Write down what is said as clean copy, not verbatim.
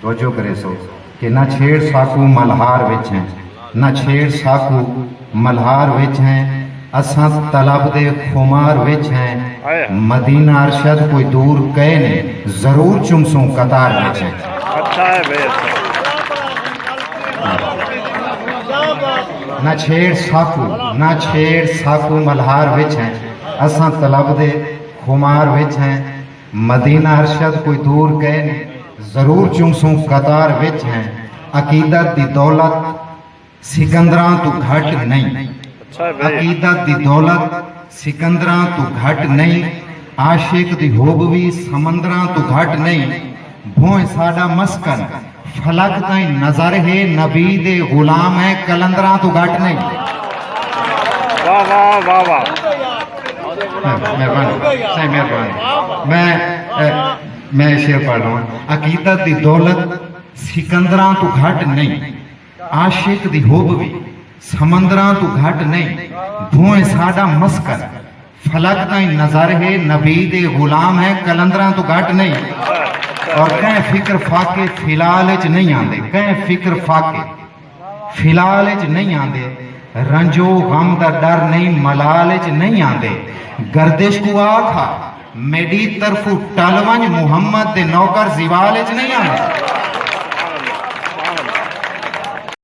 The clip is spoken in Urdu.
توجہ کرے سو کہ نہ چھیڑ ساکو ملہار وچ ہیں، نہ چھیڑ ساکو ملہار وچ ہیں، اساں طلب دے خمار وچ ہیں، مدینہ ارشد کوئی دور کہے نہیں، ضرور چمسوں قطار وچ ہیں۔ اچھا ہے بے نہ چھیڑ ساکو ملہار وچ ہیں، اساں طلب دے خمار وچ ہیں، مدینہ ارشد کوئی دور کہے نہیں، ضرور چمسوں قطار وچ ہیں، عقیدت دی دولت سکندراں تو گھٹ نہیں، عقیدت دی دولت سکندراں تو گھٹ نہیں، عاشق دی ہوب بھی سمندراں تو گھٹ نہیں، بھوئیں ساڈا مسکن فلک تائیں نظر ہے، نبی دے غلام ہے کلندراں تو گھٹ نہیں۔ واہ واہ واہ واہ، میں شعر پڑھ رہا ہوں۔ عقیدت دی دولت سکندراں تو گھٹ نہیں، عاشق دی ہوب بھی سمندراں تو گھٹ نہیں، بھوئیں ساڈا مسکن فلک تائیں نظر ہے، نبی دے غلام ہے کلندراں تو گھٹ نہیں۔ اور کہیں فکر فاقے فلالچ نہیں آندے، کہیں فکر فاقے فلالچ نہیں آندے، رنجو غم دا ڈر نہیں ملالچ نہیں آندے، گردش کو آکھا میڈی طرفو ٹلونج محمد دے نوکر زوالچ نہیں آندے۔